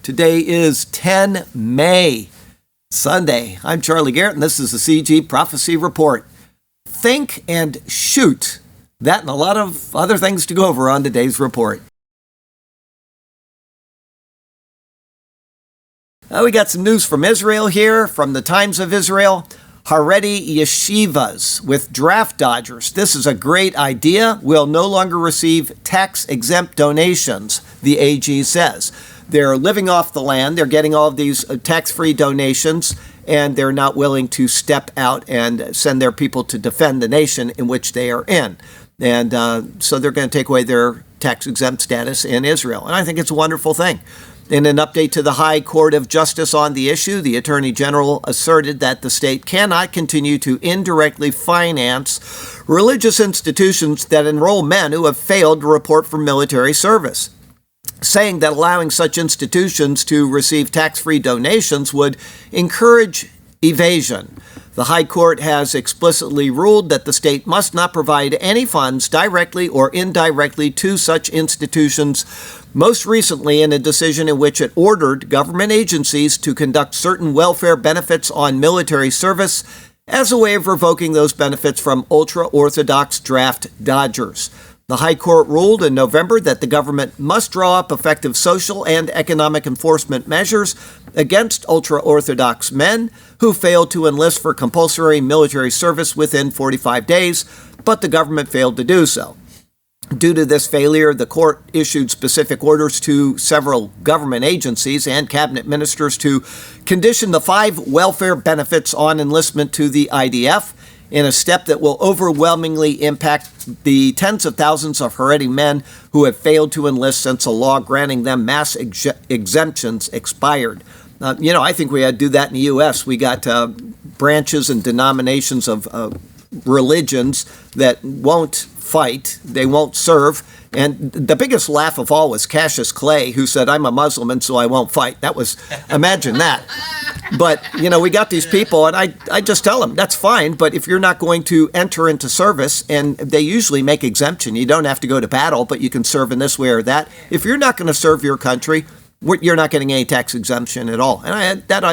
Today is 10 May, Sunday. I'm Charlie Garrett, and this is the CG Prophecy Report. Think and shoot. That and a lot of other things to go over on today's report. We got some news from Israel here, from the Times of Israel. Haredi yeshivas with draft dodgers. This is a great idea. Will no longer receive tax-exempt donations, the AG says. They're living off the land. They're getting all of these tax-free donations, and they're not willing to step out and send their people to defend the nation in which they are in. And so they're going to take away their tax-exempt status in Israel. And I think it's a wonderful thing. In an update to the High Court of Justice on the issue, the Attorney General asserted that the state cannot continue to indirectly finance religious institutions that enroll men who have failed to report for military service, saying that allowing such institutions to receive tax-free donations would encourage evasion. The High Court has explicitly ruled that the state must not provide any funds directly or indirectly to such institutions, most recently in a decision in which it ordered government agencies to conduct certain welfare benefits on military service as a way of revoking those benefits from ultra-Orthodox draft dodgers. The High Court ruled in November that the government must draw up effective social and economic enforcement measures against ultra-Orthodox men who failed to enlist for compulsory military service within 45 days, but the government failed to do so. Due to this failure, the court issued specific orders to several government agencies and cabinet ministers to condition the 5 welfare benefits on enlistment to the IDF, in a step that will overwhelmingly impact the tens of thousands of Haredi men who have failed to enlist since a law granting them mass exemptions expired. I think we had to do that in the U.S. We got branches and denominations of religions that won't fight, they won't serve. And the biggest laugh of all was Cassius Clay, who said, "I'm a Muslim and so I won't fight." Imagine that. But, we got these people, and I just tell them, that's fine, but if you're not going to enter into service, and they usually make exemption, you don't have to go to battle, but you can serve in this way or that. If you're not going to serve your country, you're not getting any tax exemption at all. And that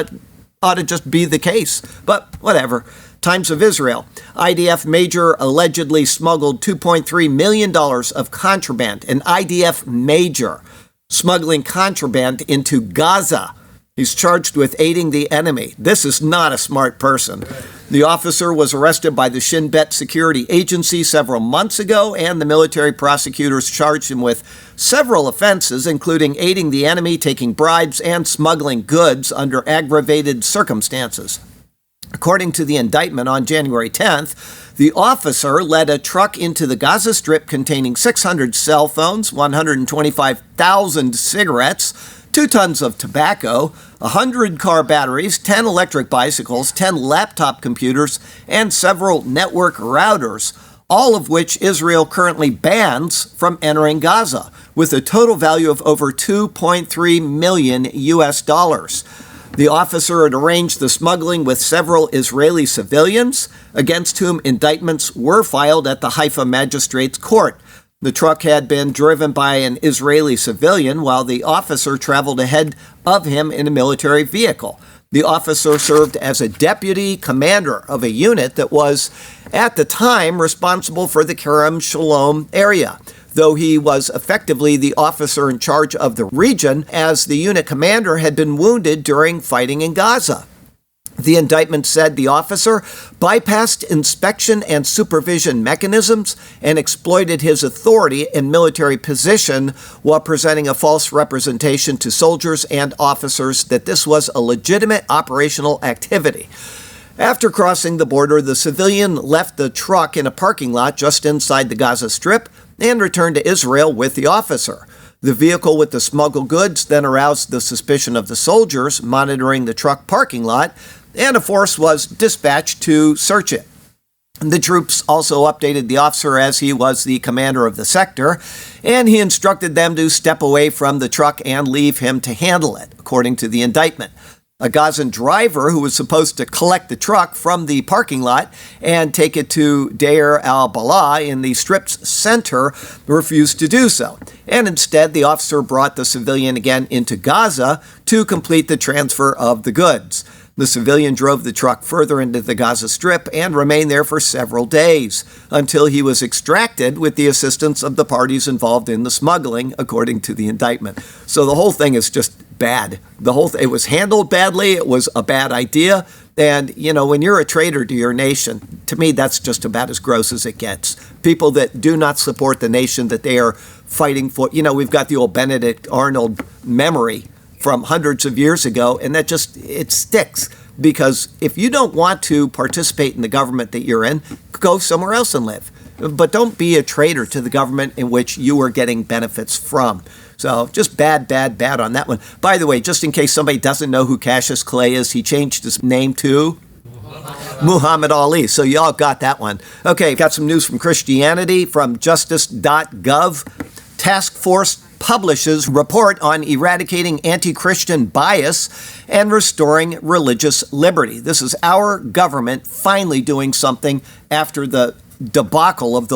ought to just be the case, but whatever. Times of Israel. IDF major allegedly smuggled $2.3 million of contraband. An IDF major smuggling contraband into Gaza. He's charged with aiding the enemy. This is not a smart person. The officer was arrested by the Shin Bet Security Agency several months ago, and the military prosecutors charged him with several offenses, including aiding the enemy, taking bribes, and smuggling goods under aggravated circumstances. According to the indictment on January 10th, the officer led a truck into the Gaza Strip containing 600 cell phones, 125,000 cigarettes, 2 tons of tobacco, 100 car batteries, 10 electric bicycles, 10 laptop computers, and several network routers, all of which Israel currently bans from entering Gaza, with a total value of over $2.3 million US dollars. The officer had arranged the smuggling with several Israeli civilians, against whom indictments were filed at the Haifa Magistrates Court. The truck had been driven by an Israeli civilian, while the officer traveled ahead of him in a military vehicle. The officer served as a deputy commander of a unit that was, at the time, responsible for the Kerem Shalom area, though he was effectively the officer in charge of the region, as the unit commander had been wounded during fighting in Gaza. The indictment said the officer bypassed inspection and supervision mechanisms and exploited his authority and military position while presenting a false representation to soldiers and officers that this was a legitimate operational activity. After crossing the border, the civilian left the truck in a parking lot just inside the Gaza Strip and returned to Israel with the officer. The vehicle with the smuggled goods then aroused the suspicion of the soldiers monitoring the truck parking lot, and a force was dispatched to search it. The troops also updated the officer as he was the commander of the sector, and he instructed them to step away from the truck and leave him to handle it, according to the indictment. A Gazan driver who was supposed to collect the truck from the parking lot and take it to Deir al-Balah in the Strip's center refused to do so. And instead, the officer brought the civilian again into Gaza to complete the transfer of the goods. The civilian drove the truck further into the Gaza Strip and remained there for several days until he was extracted with the assistance of the parties involved in the smuggling, according to the indictment. So the whole thing is just bad. It was handled badly. It was a bad idea. And, when you're a traitor to your nation, to me, that's just about as gross as it gets. People that do not support the nation that they are fighting for. We've got the old Benedict Arnold memory from hundreds of years ago, and that it sticks. Because if you don't want to participate in the government that you're in, go somewhere else and live. But don't be a traitor to the government in which you are getting benefits from. So just bad on that one. By the way, just in case somebody doesn't know who Cassius Clay is, he changed his name to Muhammad Ali. So y'all got that one. Okay, got some news from Christianity from justice.gov. Task Force publishes report on eradicating anti-Christian bias and restoring religious liberty. This is our government finally doing something after the debacle of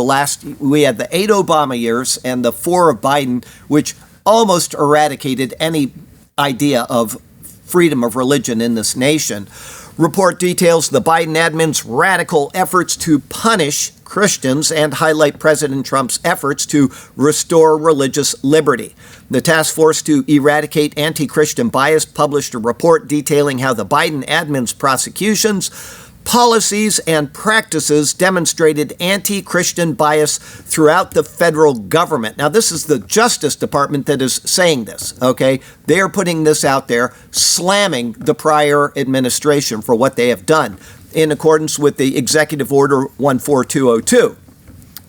we had the 8 Obama years and the 4 of Biden, which almost eradicated any idea of freedom of religion in this nation. Report details the Biden admin's radical efforts to punish Christians and highlight President Trump's efforts to restore religious liberty. The task force to eradicate anti-Christian bias published a report detailing how the Biden admin's prosecutions, policies, and practices demonstrated anti-Christian bias throughout the federal government. Now, this is the Justice Department that is saying this, okay? They are putting this out there, slamming the prior administration for what they have done in accordance with the Executive Order 14202.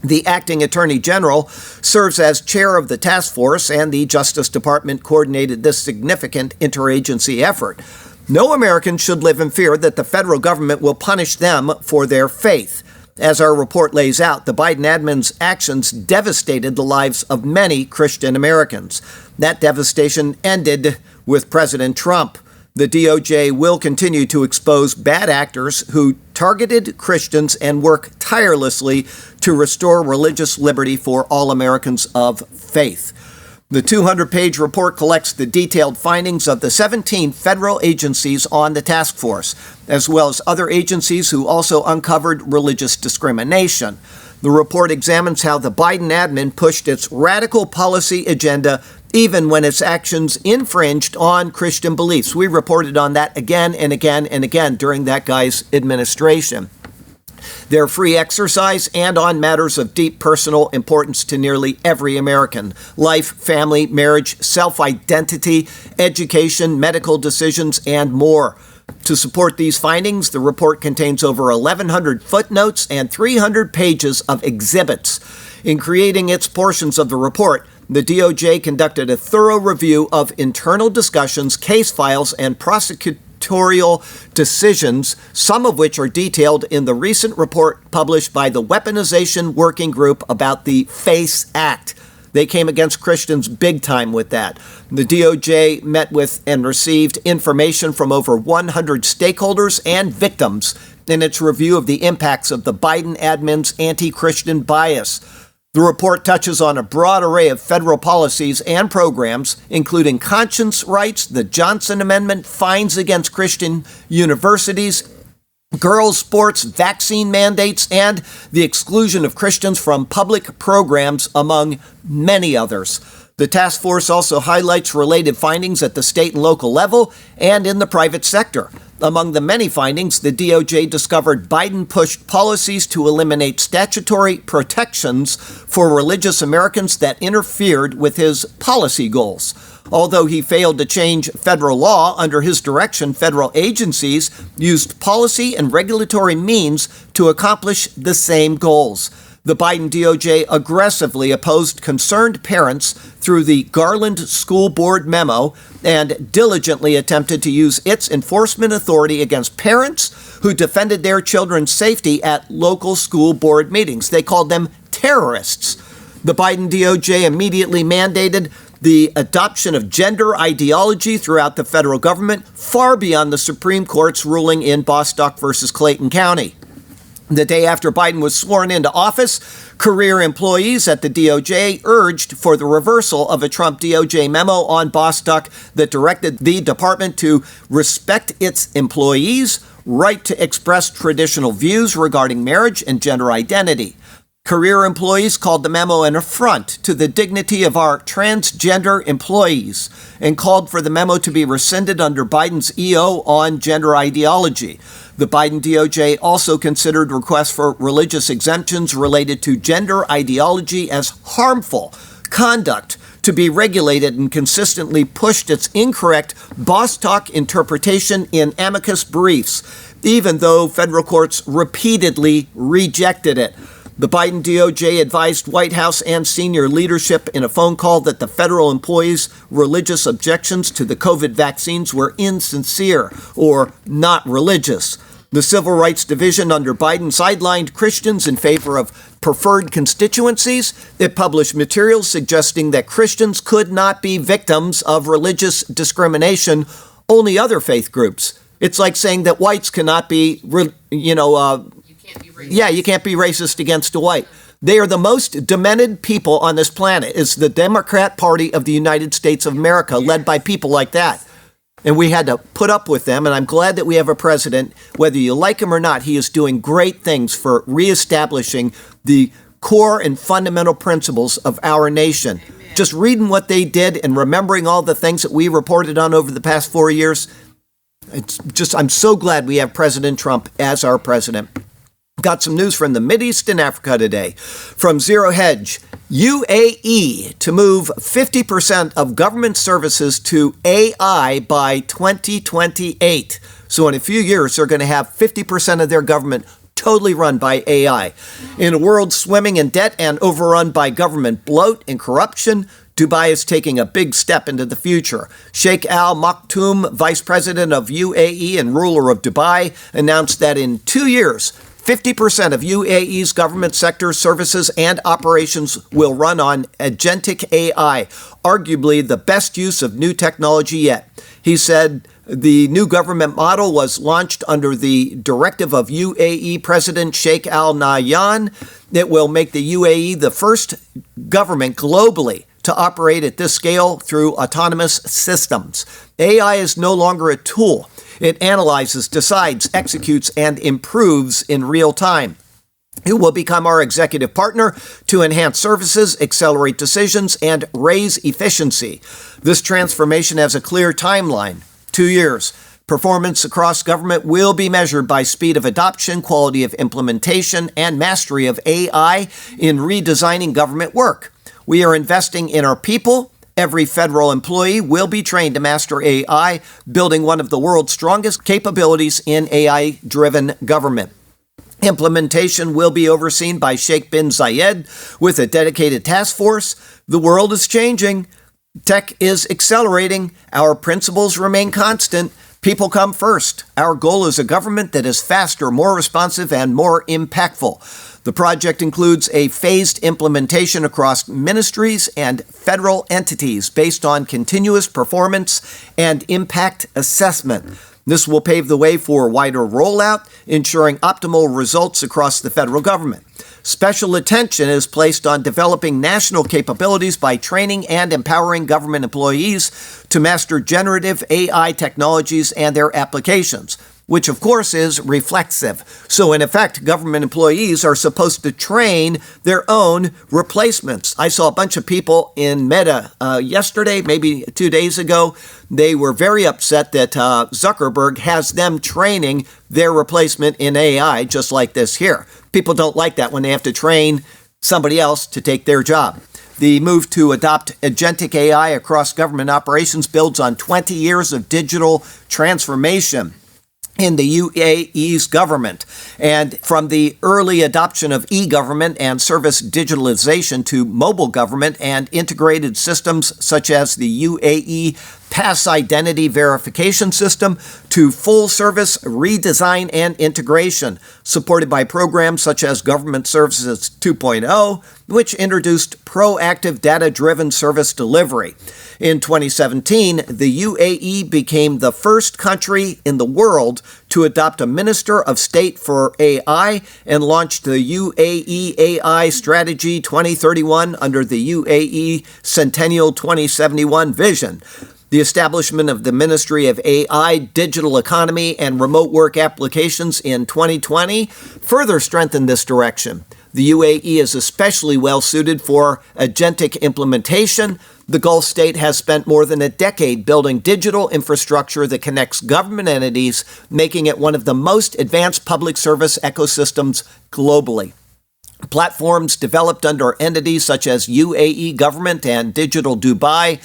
The acting attorney general serves as chair of the task force, and the Justice Department coordinated this significant interagency effort. No American should live in fear that the federal government will punish them for their faith. As our report lays out, the Biden admin's actions devastated the lives of many Christian Americans. That devastation ended with President Trump. The DOJ will continue to expose bad actors who targeted Christians and work tirelessly to restore religious liberty for all Americans of faith. The 200-page report collects the detailed findings of the 17 federal agencies on the task force, as well as other agencies who also uncovered religious discrimination. The report examines how the Biden admin pushed its radical policy agenda even when its actions infringed on Christian beliefs. We reported on that again and again and again during that guy's administration. Their free exercise and on matters of deep personal importance to nearly every American: life, family, marriage, self-identity, education, medical decisions, and more. To support these findings, the report contains over 1,100 footnotes and 300 pages of exhibits. In creating its portions of the report, the DOJ conducted a thorough review of internal discussions, case files, and prosecutorial decisions, some of which are detailed in the recent report published by the Weaponization Working Group about the FACE Act. They came against Christians big time with that. The DOJ met with and received information from over 100 stakeholders and victims in its review of the impacts of the Biden admin's anti-Christian bias. The report touches on a broad array of federal policies and programs, including conscience rights, the Johnson Amendment, fines against Christian universities, girls' sports, vaccine mandates, and the exclusion of Christians from public programs, among many others. The task force also highlights related findings at the state and local level and in the private sector. Among the many findings, the DOJ discovered Biden pushed policies to eliminate statutory protections for religious Americans that interfered with his policy goals. Although he failed to change federal law under his direction, federal agencies used policy and regulatory means to accomplish the same goals. The Biden DOJ aggressively opposed concerned parents through the Garland School Board memo and diligently attempted to use its enforcement authority against parents who defended their children's safety at local school board meetings. They called them terrorists. The Biden DOJ immediately mandated the adoption of gender ideology throughout the federal government, far beyond the Supreme Court's ruling in Bostock versus Clayton County. The day after Biden was sworn into office, career employees at the DOJ urged for the reversal of a Trump DOJ memo on Bostock that directed the department to respect its employees' right to express traditional views regarding marriage and gender identity. Career employees called the memo an affront to the dignity of our transgender employees and called for the memo to be rescinded under Biden's EO on gender ideology. The Biden DOJ also considered requests for religious exemptions related to gender ideology as harmful conduct to be regulated and consistently pushed its incorrect Bostock interpretation in amicus briefs, even though federal courts repeatedly rejected it. The Biden DOJ advised White House and senior leadership in a phone call that the federal employees' religious objections to the COVID vaccines were insincere or not religious. The Civil Rights Division under Biden sidelined Christians in favor of preferred constituencies. It published materials suggesting that Christians could not be victims of religious discrimination, only other faith groups. It's like saying that whites cannot be, you can't be racist against a white. They are the most demented people on this planet. It's the Democrat Party of the United States of America, led by people like that. And we had to put up with them, and I'm glad that we have a president, whether you like him or not, he is doing great things for reestablishing the core and fundamental principles of our nation. Amen. Just reading what they did and remembering all the things that we reported on over the past 4 years, I'm so glad we have President Trump as our president. Got some news from the Mideast and Africa today. From Zero Hedge, UAE to move 50% of government services to AI by 2028. So in a few years, they're going to have 50% of their government totally run by AI. In a world swimming in debt and overrun by government bloat and corruption, Dubai is taking a big step into the future. Sheikh Al Maktoum, vice president of UAE and ruler of Dubai, announced that in 2 years, 50% of UAE's government sector services and operations will run on agentic AI, arguably the best use of new technology yet. He said the new government model was launched under the directive of UAE President Sheikh Al Nahyan. It will make the UAE the first government globally to operate at this scale through autonomous systems. AI is no longer a tool. It analyzes, decides, executes, and improves in real time. It will become our executive partner to enhance services, accelerate decisions, and raise efficiency. This transformation has a clear timeline, 2 years. Performance across government will be measured by speed of adoption, quality of implementation, and mastery of AI in redesigning government work. We are investing in our people. Every federal employee will be trained to master AI, building one of the world's strongest capabilities in AI-driven government. Implementation will be overseen by Sheikh bin Zayed with a dedicated task force. The world is changing. Tech is accelerating. Our principles remain constant. People come first. Our goal is a government that is faster, more responsive, and more impactful. The project includes a phased implementation across ministries and federal entities based on continuous performance and impact assessment. This will pave the way for wider rollout, ensuring optimal results across the federal government. Special attention is placed on developing national capabilities by training and empowering government employees to master generative AI technologies and their applications, which of course is reflexive. So in effect, government employees are supposed to train their own replacements. I saw a bunch of people in Meta yesterday, maybe 2 days ago. They were very upset that Zuckerberg has them training their replacement in AI, just like this here. People don't like that when they have to train somebody else to take their job. The move to adopt agentic AI across government operations builds on 20 years of digital transformation in the UAE's government. And from the early adoption of e-government and service digitalization to mobile government and integrated systems such as the UAE pass identity verification system to full service redesign and integration, supported by programs such as Government Services 2.0, which introduced proactive data-driven service delivery. In 2017, the UAE became the first country in the world to adopt a Minister of State for AI and launched the UAE AI Strategy 2031 under the UAE Centennial 2071 vision. The establishment of the Ministry of AI, Digital Economy, and Remote Work Applications in 2020 further strengthened this direction. The UAE is especially well suited for agentic implementation. The Gulf state has spent more than a decade building digital infrastructure that connects government entities, making it one of the most advanced public service ecosystems globally. Platforms developed under entities such as UAE Government and Digital Dubai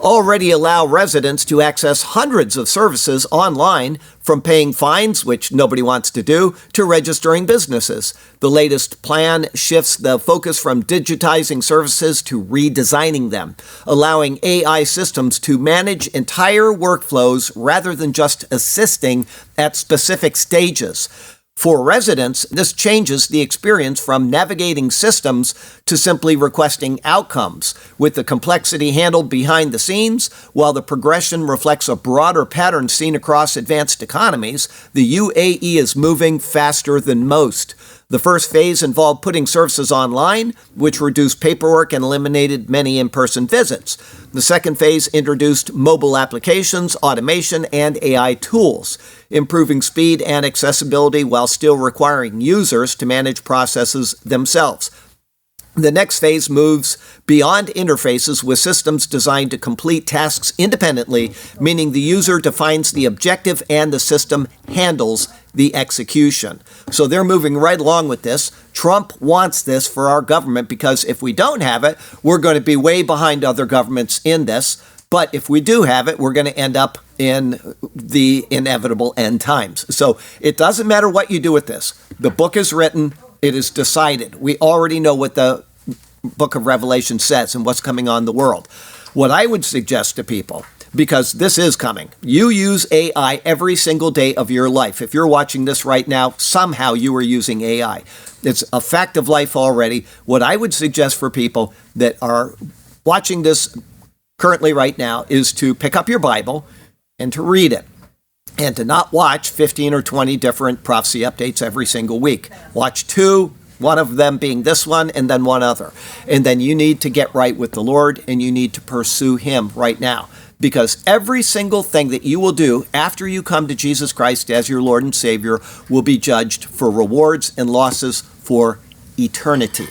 already allow residents to access hundreds of services online, from paying fines, which nobody wants to do, to registering businesses. The latest plan shifts the focus from digitizing services to redesigning them, allowing AI systems to manage entire workflows rather than just assisting at specific stages. For residents, this changes the experience from navigating systems to simply requesting outcomes, with the complexity handled behind the scenes. While the progression reflects a broader pattern seen across advanced economies, the UAE is moving faster than most. The first phase involved putting services online, which reduced paperwork and eliminated many in-person visits. The second phase introduced mobile applications, automation, and AI tools, improving speed and accessibility while still requiring users to manage processes themselves. The next phase moves beyond interfaces with systems designed to complete tasks independently, meaning the user defines the objective and the system handles the execution. So they're moving right along with this. Trump wants this for our government because if we don't have it, we're going to be way behind other governments in this. But if we do have it, we're going to end up in the inevitable end times. So it doesn't matter what you do with this. The book is written. It is decided. We already know what the book of Revelation says and what's coming on the world. What I would suggest to people, because this is coming, you use AI every single day of your life. If you're watching this right now, somehow you are using AI. It's a fact of life already. What I would suggest for people that are watching this currently right now is to pick up your Bible and to read it, and to not watch 15 or 20 different prophecy updates every single week. Watch two, one of them being this one, and then one other. And then you need to get right with the Lord, and you need to pursue Him right now. Because every single thing that you will do after you come to Jesus Christ as your Lord and Savior will be judged for rewards and losses for eternity.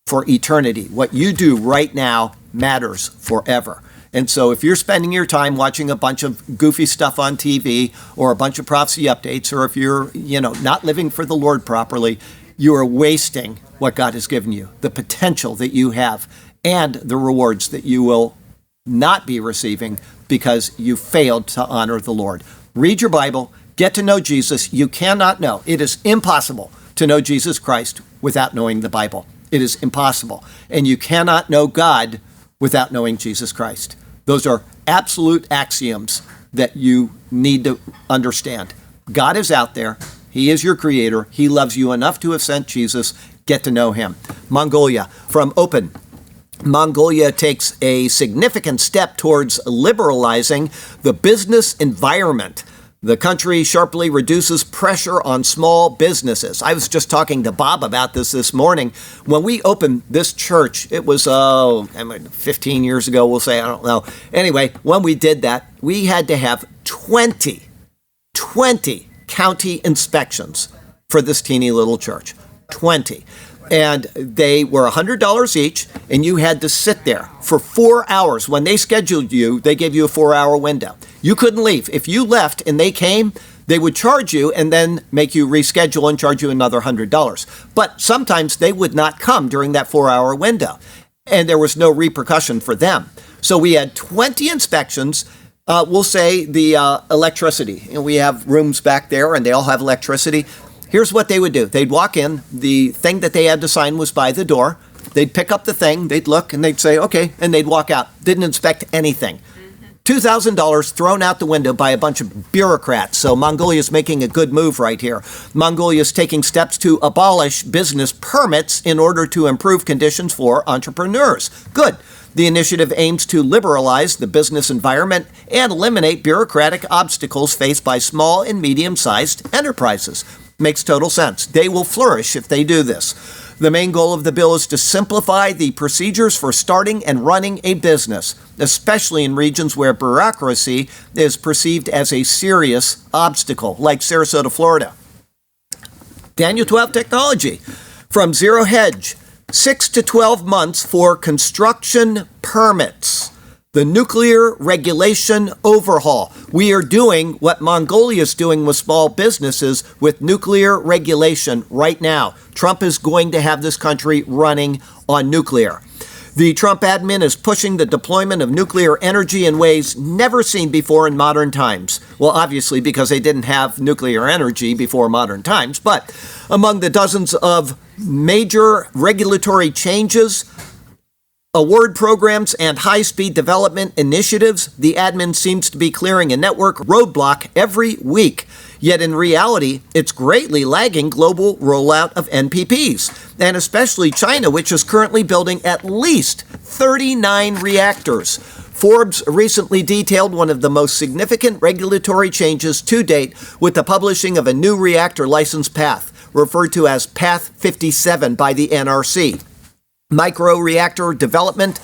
For eternity. What you do right now matters forever. And so if you're spending your time watching a bunch of goofy stuff on TV or a bunch of prophecy updates, or if you're, not living for the Lord properly, you are wasting what God has given you, the potential that you have, and the rewards that you will not be receiving because you failed to honor the Lord. Read your Bible, get to know Jesus. You cannot know. It is impossible to know Jesus Christ without knowing the Bible. It is impossible. And you cannot know God without knowing Jesus Christ. Those are absolute axioms that you need to understand. God is out there. He is your creator. He loves you enough to have sent Jesus. Get to know Him. Mongolia, from Open. Mongolia takes a significant step towards liberalizing the business environment. The country sharply reduces pressure on small businesses. I was just talking to Bob about this morning. When we opened this church, it was 15 years ago, we'll say, I don't know. Anyway, when we did that, we had to have 20 county inspections for this teeny little church. 20. And they were $100 each, and you had to sit there for 4 hours. When they scheduled you, they gave you a 4-hour window. You couldn't leave. If you left and they came, they would charge you and then make you reschedule and charge you another $100. But sometimes they would not come during that 4-hour window, and there was no repercussion for them. So we had 20 inspections. We'll say the electricity. We have rooms back there, and they all have electricity. Here's what they would do. They'd walk in. The thing that they had to sign was by the door. They'd pick up the thing. They'd look, and they'd say, okay, and they'd walk out. Didn't inspect anything. $2,000 thrown out the window by a bunch of bureaucrats. So Mongolia is making a good move right here. Mongolia is taking steps to abolish business permits in order to improve conditions for entrepreneurs. Good. The initiative aims to liberalize the business environment and eliminate bureaucratic obstacles faced by small and medium-sized enterprises. Makes total sense. They will flourish if they do this. The main goal of the bill is to simplify the procedures for starting and running a business, especially in regions where bureaucracy is perceived as a serious obstacle, like Sarasota, Florida. Daniel 12 Technology. From Zero Hedge, 6 to 12 months for construction permits. The nuclear regulation overhaul. We are doing what Mongolia is doing with small businesses with nuclear regulation right now. Trump is going to have this country running on nuclear. The Trump admin is pushing the deployment of nuclear energy in ways never seen before in modern times. Well, obviously, because they didn't have nuclear energy before modern times. But among the dozens of major regulatory changes, award programs, and high-speed development initiatives, the admin seems to be clearing a network roadblock every week. Yet in reality, it's greatly lagging global rollout of NPPs, and especially China, which is currently building at least 39 reactors. Forbes recently detailed one of the most significant regulatory changes to date with the publishing of a new reactor license path, referred to as Path 57 by the NRC. Microreactor Development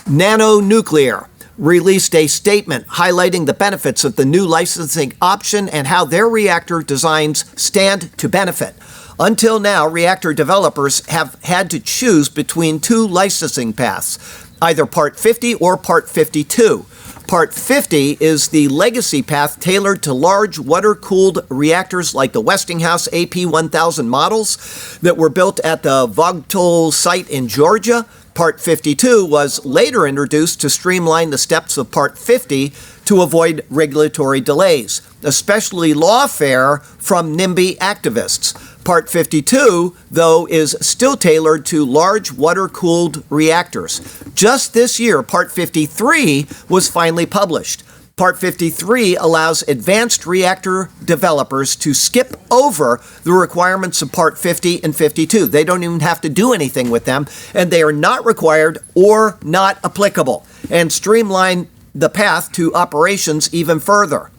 Nanonuclear released a statement highlighting the benefits of the new licensing option and how their reactor designs stand to benefit. Until now, reactor developers have had to choose between two licensing paths, either Part 50 or Part 52. Part 50 is the legacy path tailored to large water-cooled reactors like the Westinghouse AP1000 models that were built at the Vogtle site in Georgia. Part 52 was later introduced to streamline the steps of Part 50 to avoid regulatory delays, especially lawfare from NIMBY activists. Part 52, though, is still tailored to large water-cooled reactors. Just this year, Part 53 was finally published. Part 53 allows advanced reactor developers to skip over the requirements of Part 50 and 52. They don't even have to do anything with them, and they are not required or not applicable, and streamline the path to operations even further.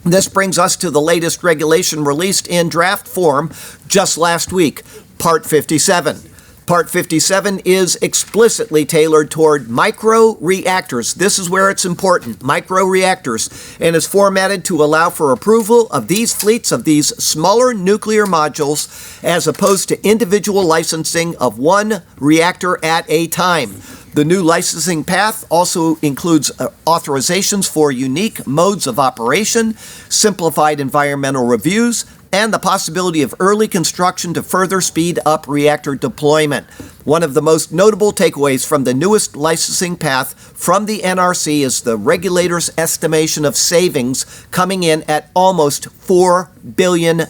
This brings us to the latest regulation released in draft form just last week, Part 57. Part 57 is explicitly tailored toward micro-reactors. This is where it's important, micro-reactors, and is formatted to allow for approval of these fleets of these smaller nuclear modules as opposed to individual licensing of one reactor at a time. The new licensing path also includes authorizations for unique modes of operation, simplified environmental reviews, and the possibility of early construction to further speed up reactor deployment. One of the most notable takeaways from the newest licensing path from the NRC is the regulator's estimation of savings coming in at almost $4 billion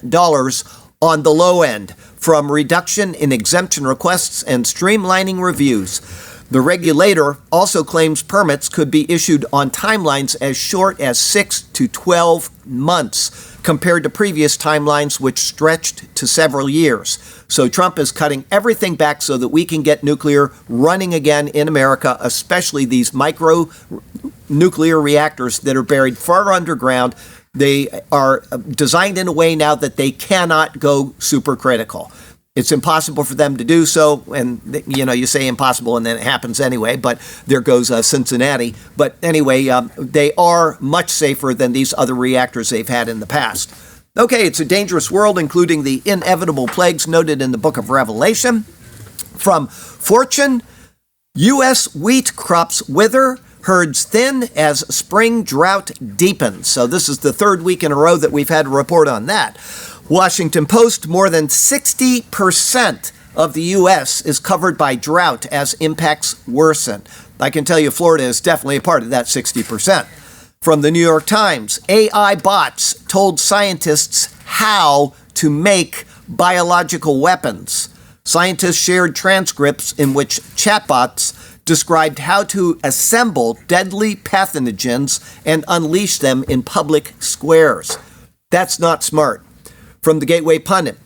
on the low end, from reduction in exemption requests and streamlining reviews. The regulator also claims permits could be issued on timelines as short as 6 to 12 months, compared to previous timelines which stretched to several years. So Trump is cutting everything back so that we can get nuclear running again in America, especially these micro nuclear reactors that are buried far underground. They are designed in a way now that they cannot go supercritical. It's impossible for them to do so, and you say impossible and then it happens anyway, but there goes Cincinnati. But anyway, they are much safer than these other reactors they've had in the past. Okay, it's a dangerous world, including the inevitable plagues noted in the book of Revelation. From Fortune, U.S. wheat crops wither, herds thin as spring drought deepens. So this is the third week in a row that we've had a report on that. Washington Post, more than 60% of the U.S. is covered by drought as impacts worsen. I can tell you Florida is definitely a part of that 60%. From the New York Times, AI bots told scientists how to make biological weapons. Scientists shared transcripts in which chatbots described how to assemble deadly pathogens and unleash them in public squares. That's not smart. From the Gateway Pundit,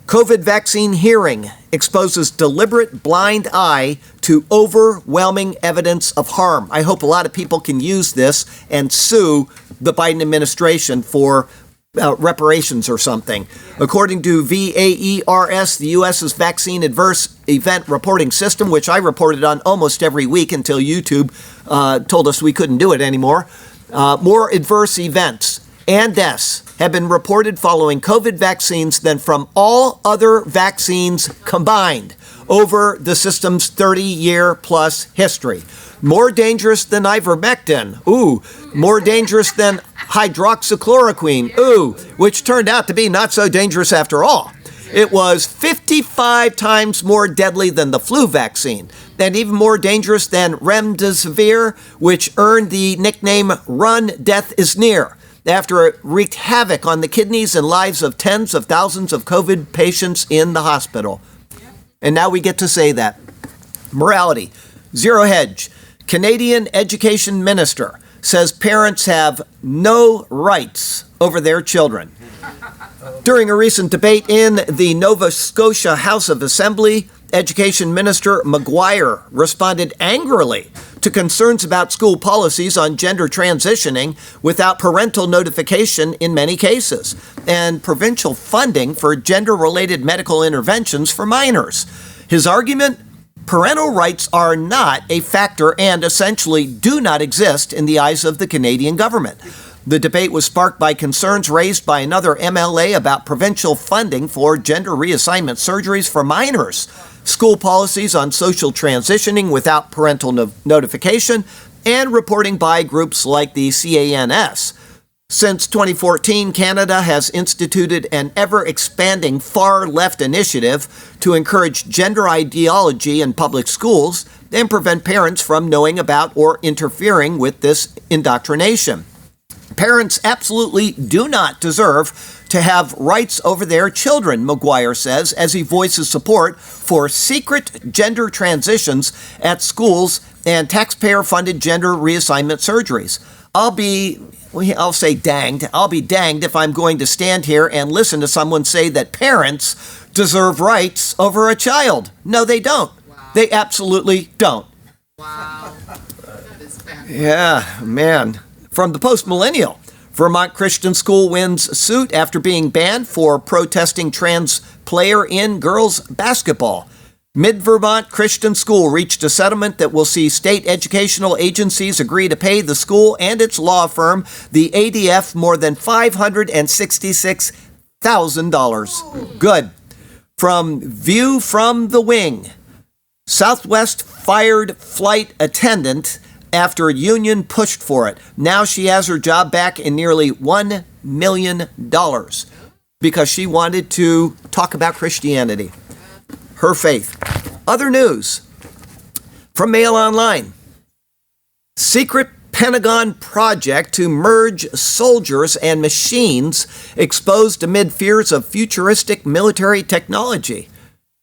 COVID vaccine hearing exposes deliberate blind eye to overwhelming evidence of harm. I hope a lot of people can use this and sue the Biden administration for reparations or something. According to VAERS, the U.S.'s Vaccine Adverse Event Reporting System, which I reported on almost every week until YouTube told us we couldn't do it anymore, more adverse events and deaths have been reported following COVID vaccines than from all other vaccines combined over the system's 30-year-plus history. More dangerous than ivermectin. Ooh. More dangerous than hydroxychloroquine. Ooh. Which turned out to be not so dangerous after all. It was 55 times more deadly than the flu vaccine, and even more dangerous than remdesivir, which earned the nickname Run, Death is Near, after it wreaked havoc on the kidneys and lives of tens of thousands of COVID patients in the hospital. And now we get to say that. Morality. Zero Hedge. Canadian education minister says parents have no rights over their children. During a recent debate in the Nova Scotia House of Assembly, Education Minister Maguire responded angrily to concerns about school policies on gender transitioning without parental notification in many cases, and provincial funding for gender-related medical interventions for minors. His argument? Parental rights are not a factor and essentially do not exist in the eyes of the Canadian government. The debate was sparked by concerns raised by another MLA about provincial funding for gender reassignment surgeries for minors, school policies on social transitioning without parental notification, and reporting by groups like the CANS. Since 2014, Canada has instituted an ever-expanding far-left initiative to encourage gender ideology in public schools and prevent parents from knowing about or interfering with this indoctrination. Parents absolutely do not deserve to have rights over their children, Maguire says, as he voices support for secret gender transitions at schools and taxpayer-funded gender reassignment surgeries. I'll say danged. I'll be danged if I'm going to stand here and listen to someone say that parents deserve rights over a child. No, they don't. Wow. They absolutely don't. Wow. That is fantastic. Yeah, man. From the Post-Millennial, Vermont Christian School wins suit after being banned for protesting trans player in girls basketball. Mid-Vermont Christian School reached a settlement that will see state educational agencies agree to pay the school and its law firm, the ADF, more than $566,000. Good. From View from the Wing, Southwest fired flight attendant after a union pushed for it. Now she has her job back in nearly $1 million because she wanted to talk about Christianity, her faith. Other news from Mail Online. Secret Pentagon project to merge soldiers and machines exposed amid fears of futuristic military technology.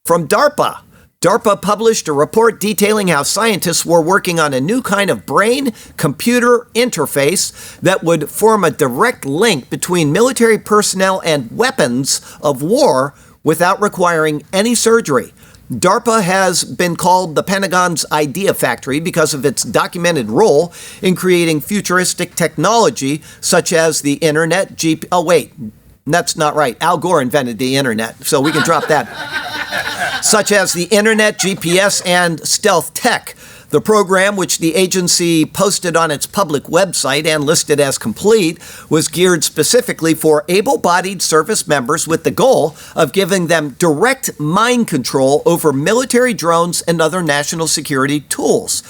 From DARPA. DARPA published a report detailing how scientists were working on a new kind of brain-computer interface that would form a direct link between military personnel and weapons of war without requiring any surgery. DARPA has been called the Pentagon's idea factory because of its documented role in creating futuristic technology such as the internet, that's not right. Al Gore invented the internet, so we can drop that. Such as the internet, GPS, and stealth tech. The program, which the agency posted on its public website and listed as complete, was geared specifically for able-bodied service members with the goal of giving them direct mind control over military drones and other national security tools.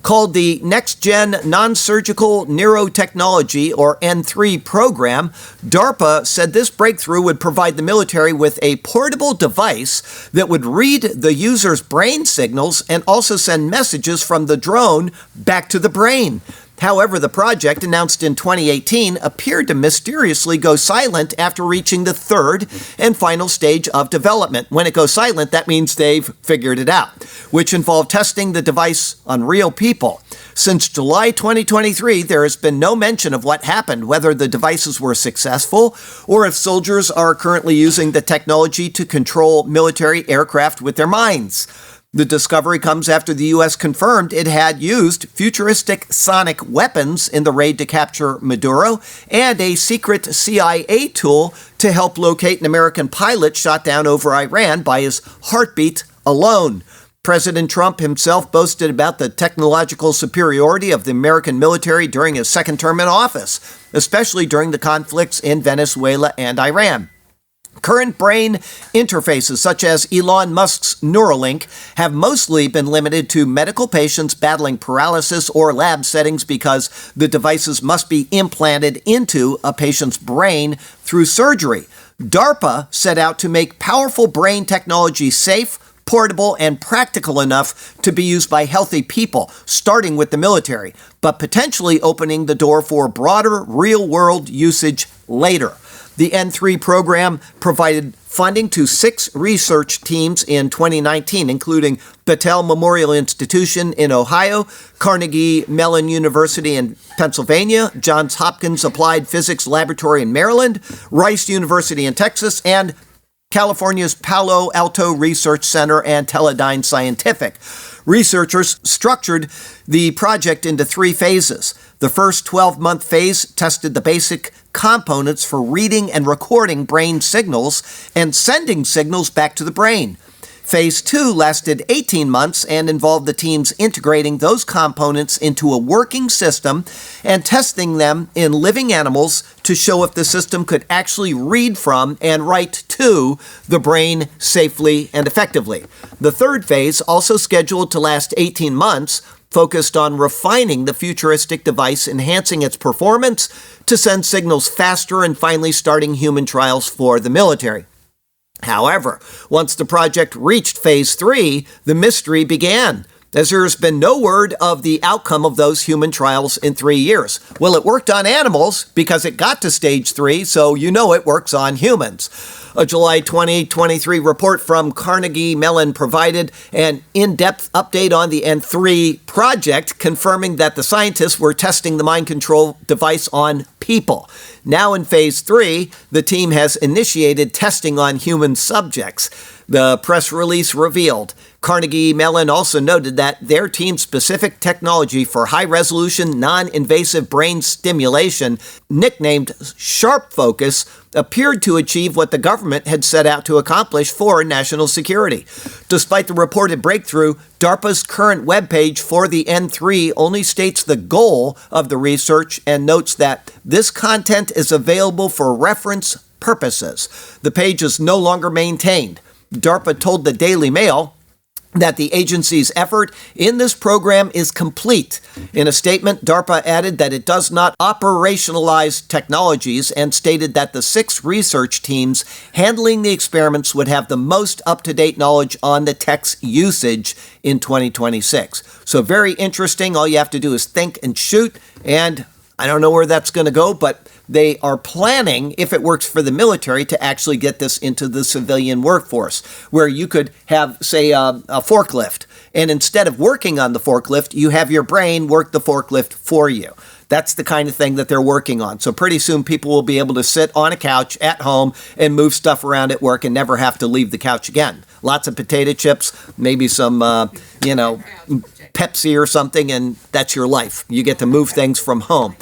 Called the Next Gen Non-Surgical Neurotechnology, or N3 program, DARPA said this breakthrough would provide the military with a portable device that would read the user's brain signals and also send messages from the drone back to the brain. However, the project, announced in 2018, appeared to mysteriously go silent after reaching the third and final stage of development. When it goes silent, that means they've figured it out, which involved testing the device on real people. Since July 2023, there has been no mention of what happened, whether the devices were successful, or if soldiers are currently using the technology to control military aircraft with their minds. The discovery comes after the U.S. confirmed it had used futuristic sonic weapons in the raid to capture Maduro and a secret CIA tool to help locate an American pilot shot down over Iran by his heartbeat alone. President Trump himself boasted about the technological superiority of the American military during his second term in office, especially during the conflicts in Venezuela and Iran. Current brain interfaces, such as Elon Musk's Neuralink, have mostly been limited to medical patients battling paralysis or lab settings because the devices must be implanted into a patient's brain through surgery. DARPA set out to make powerful brain technology safe, portable, and practical enough to be used by healthy people, starting with the military, but potentially opening the door for broader real-world usage later. The N3 program provided funding to 6 research teams in 2019, including Battelle Memorial Institution in Ohio, Carnegie Mellon University in Pennsylvania, Johns Hopkins Applied Physics Laboratory in Maryland, Rice University in Texas, and California's Palo Alto Research Center and Teledyne Scientific. Researchers structured the project into 3 phases. The first 12-month phase tested the basic components for reading and recording brain signals and sending signals back to the brain. Phase 2 lasted 18 months and involved the teams integrating those components into a working system and testing them in living animals to show if the system could actually read from and write to the brain safely and effectively. The third phase, also scheduled to last 18 months, focused on refining the futuristic device, enhancing its performance to send signals faster, and finally starting human trials for the military. However, once the project reached phase 3, the mystery began, as there has been no word of the outcome of those human trials in 3 years. Well, it worked on animals because it got to stage 3, so you know it works on humans. A July 2023 report from Carnegie Mellon provided an in-depth update on the N3 project, confirming that the scientists were testing the mind control device on people. Now in phase 3, the team has initiated testing on human subjects. The press release revealed. Carnegie Mellon also noted that their team's specific technology for high-resolution, non-invasive brain stimulation, nicknamed Sharp Focus, appeared to achieve what the government had set out to accomplish for national security. Despite the reported breakthrough, DARPA's current webpage for the N3 only states the goal of the research and notes that this content is available for reference purposes. The page is no longer maintained. DARPA told the Daily Mail that the agency's effort in this program is complete. In a statement, DARPA added that it does not operationalize technologies and stated that the 6 research teams handling the experiments would have the most up-to-date knowledge on the tech's usage in 2026. So very interesting. All you have to do is think and shoot, and I don't know where that's going to go, but they are planning, if it works for the military, to actually get this into the civilian workforce, where you could have, say, a forklift. And instead of working on the forklift, you have your brain work the forklift for you. That's the kind of thing that they're working on. So pretty soon people will be able to sit on a couch at home and move stuff around at work and never have to leave the couch again. Lots of potato chips, maybe some, Pepsi or something, and that's your life. You get to move things from home.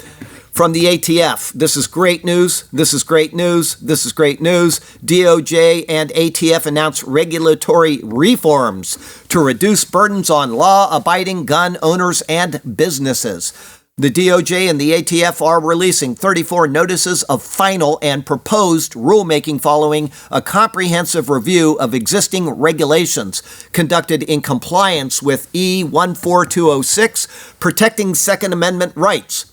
From the ATF, this is great news, this is great news, this is great news. DOJ and ATF announced regulatory reforms to reduce burdens on law-abiding gun owners and businesses. The DOJ and the ATF are releasing 34 notices of final and proposed rulemaking following a comprehensive review of existing regulations conducted in compliance with E14206, protecting Second Amendment rights.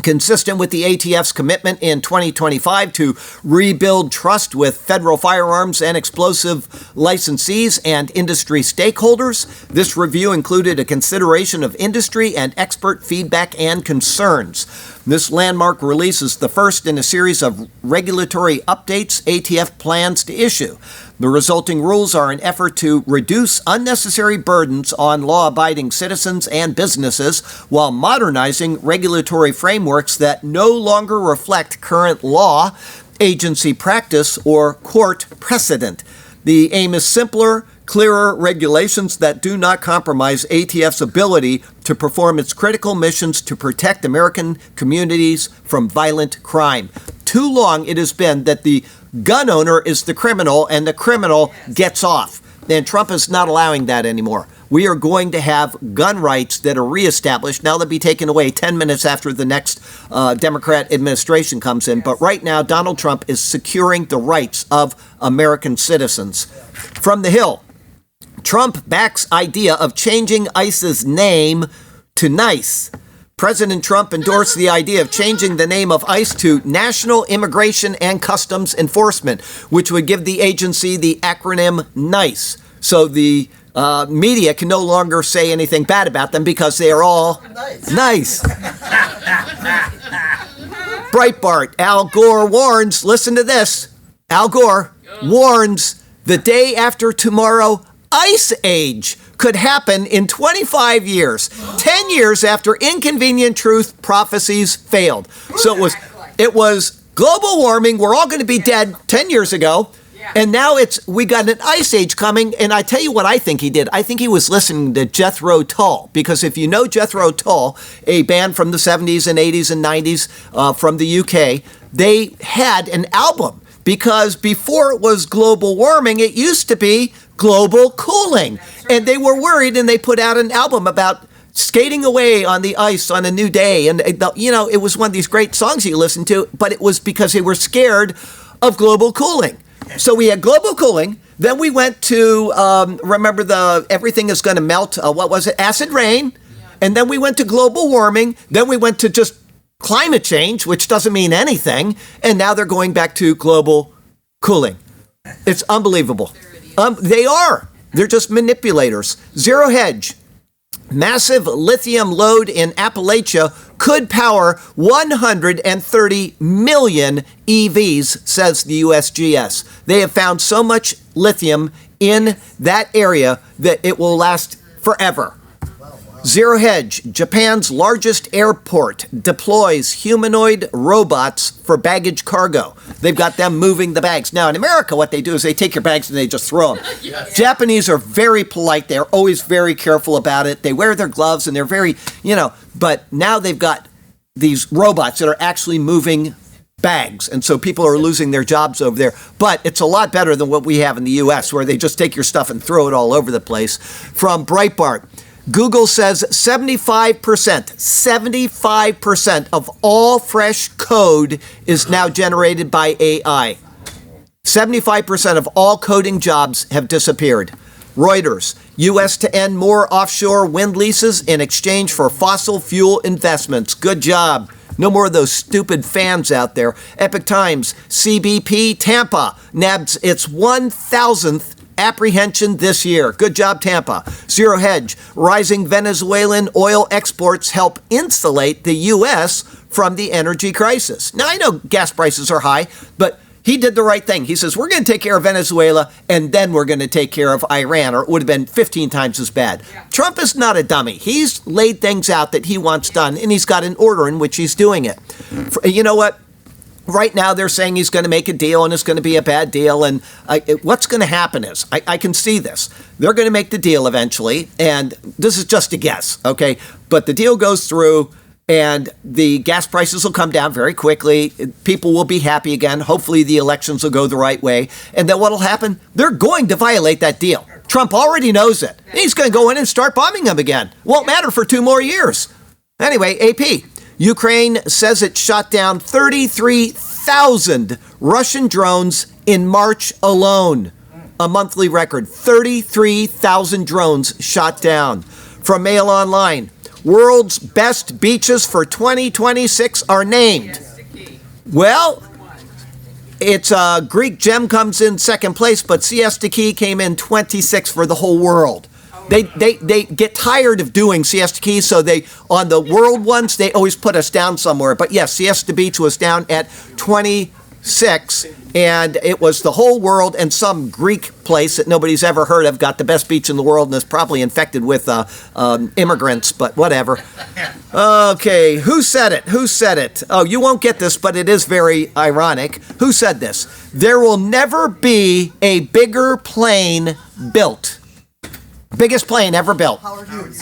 Consistent with the ATF's commitment in 2025 to rebuild trust with federal firearms and explosive licensees and industry stakeholders, this review included a consideration of industry and expert feedback and concerns. This landmark release is the first in a series of regulatory updates ATF plans to issue. The resulting rules are an effort to reduce unnecessary burdens on law-abiding citizens and businesses while modernizing regulatory frameworks that no longer reflect current law, agency practice, or court precedent. The aim is simpler, clearer regulations that do not compromise ATF's ability to perform its critical missions to protect American communities from violent crime. Too long it has been that the gun owner is the criminal and the criminal gets off. And Trump is not allowing that anymore. We are going to have gun rights that are reestablished. Now they'll be taken away 10 minutes after the next Democrat administration comes in. But right now, Donald Trump is securing the rights of American citizens. From the Hill, Trump backs idea of changing ICE's name to NICE. President Trump endorsed the idea of changing the name of ICE to National Immigration and Customs Enforcement, which would give the agency the acronym NICE. So the media can no longer say anything bad about them because they are all nice. Breitbart, Al Gore warns, listen to this, Al Gore warns the day after tomorrow Ice Age could happen in 25 years, 10 years after Inconvenient Truth prophecies failed. So it was global warming, we're all going to be dead 10 years ago, and now we got an ice age coming, and I tell you what I think he did. I think he was listening to Jethro Tull, because if you know Jethro Tull, a band from the 70s and 80s and 90s from the UK, they had an album. Because before it was global warming, it used to be global cooling. And they were worried, and they put out an album about skating away on the ice on a new day. And, it was one of these great songs you listen to, but it was because they were scared of global cooling. So we had global cooling. Then we went to, remember everything is going to melt, what was it, acid rain. And then we went to global warming. Then we went to just climate change, which doesn't mean anything, and now they're going back to global cooling. It's unbelievable. They are. They're just manipulators. Zero Hedge. Massive lithium load in Appalachia could power 130 million EVs, says the USGS. They have found so much lithium in that area that it will last forever. Zero Hedge, Japan's largest airport, deploys humanoid robots for baggage cargo. They've got them moving the bags. Now, in America, what they do is they take your bags and they just throw them. Yes. Japanese are very polite. They're always very careful about it. They wear their gloves and they're very, but now they've got these robots that are actually moving bags. And so people are losing their jobs over there. But it's a lot better than what we have in the U.S., where they just take your stuff and throw it all over the place. From Breitbart, Google says 75% of all fresh code is now generated by AI. 75% of all coding jobs have disappeared. Reuters, U.S. to end more offshore wind leases in exchange for fossil fuel investments. Good job. No more of those stupid fans out there. Epic Times, CBP Tampa nabs its 1,000th apprehension this year. Good job, Tampa. Zero Hedge, rising Venezuelan oil exports help insulate the U.S. from the energy crisis. Now, I know gas prices are high, but he did the right thing. He says, we're going to take care of Venezuela, and then we're going to take care of Iran, or it would have been 15 times as bad. Yeah. Trump is not a dummy. He's laid things out that he wants done, and he's got an order in which he's doing it. You know what? Right now, they're saying he's going to make a deal and it's going to be a bad deal. And what's going to happen is, I can see this. They're going to make the deal eventually. And this is just a guess, okay? But the deal goes through and the gas prices will come down very quickly. People will be happy again. Hopefully, the elections will go the right way. And then what will happen? They're going to violate that deal. Trump already knows it. He's going to go in and start bombing them again. Won't matter for 2 more years. Anyway, AP. Ukraine says it shot down 33,000 Russian drones in March alone. A monthly record. 33,000 drones shot down. From Mail Online, world's best beaches for 2026 are named? Well, it's Greek Gem comes in second place, but Siesta Key came in 26 for the whole world. They get tired of doing Siesta Key, so they, on the world ones, they always put us down somewhere. But yes, Siesta Beach was down at 26, and it was the whole world, and some Greek place that nobody's ever heard of got the best beach in the world and is probably infected with immigrants, but whatever. Okay, who said it? Who said it? Oh, you won't get this, but it is very ironic. Who said this? There will never be a bigger plane built. Biggest plane ever built. Howard Hughes.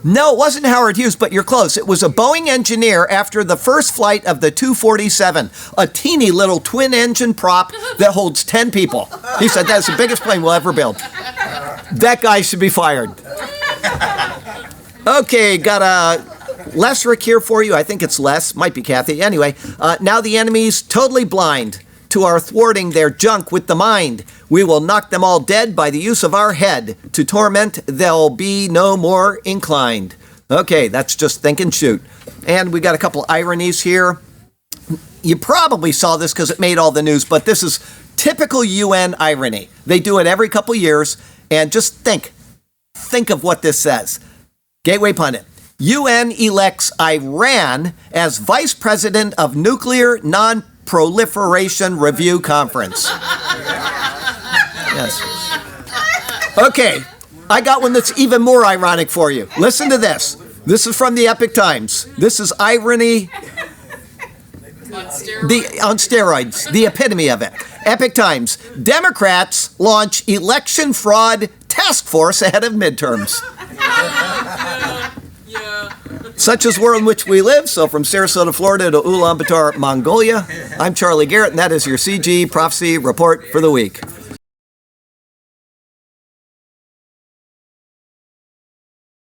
No, it wasn't Howard Hughes, but you're close. It was a Boeing engineer after the first flight of the 247, a teeny little twin-engine prop that holds 10 people. He said that's the biggest plane we'll ever build. That guy should be fired. Okay, got a Les Rick here for you. I think it's Les. Might be Kathy. Anyway, now the enemy's totally blind to our thwarting their junk with the mind. We will knock them all dead by the use of our head. To torment, they'll be no more inclined. Okay, that's just think and shoot. And we got a couple ironies here. You probably saw this because it made all the news, but this is typical UN irony. They do it every couple years, and just think of what this says. Gateway Pundit. UN elects Iran as vice president of nuclear non-proliferation review conference. Yes. Okay, I got one that's even more ironic for you. Listen to this. This is from the Epic Times. This is irony on steroids, the epitome of it. Epic Times. Democrats launch election fraud task force ahead of midterms. Such is the world in which we live. So from Sarasota, Florida to Ulaanbaatar, Mongolia, I'm Charlie Garrett, and that is your CG Prophecy Report for the week.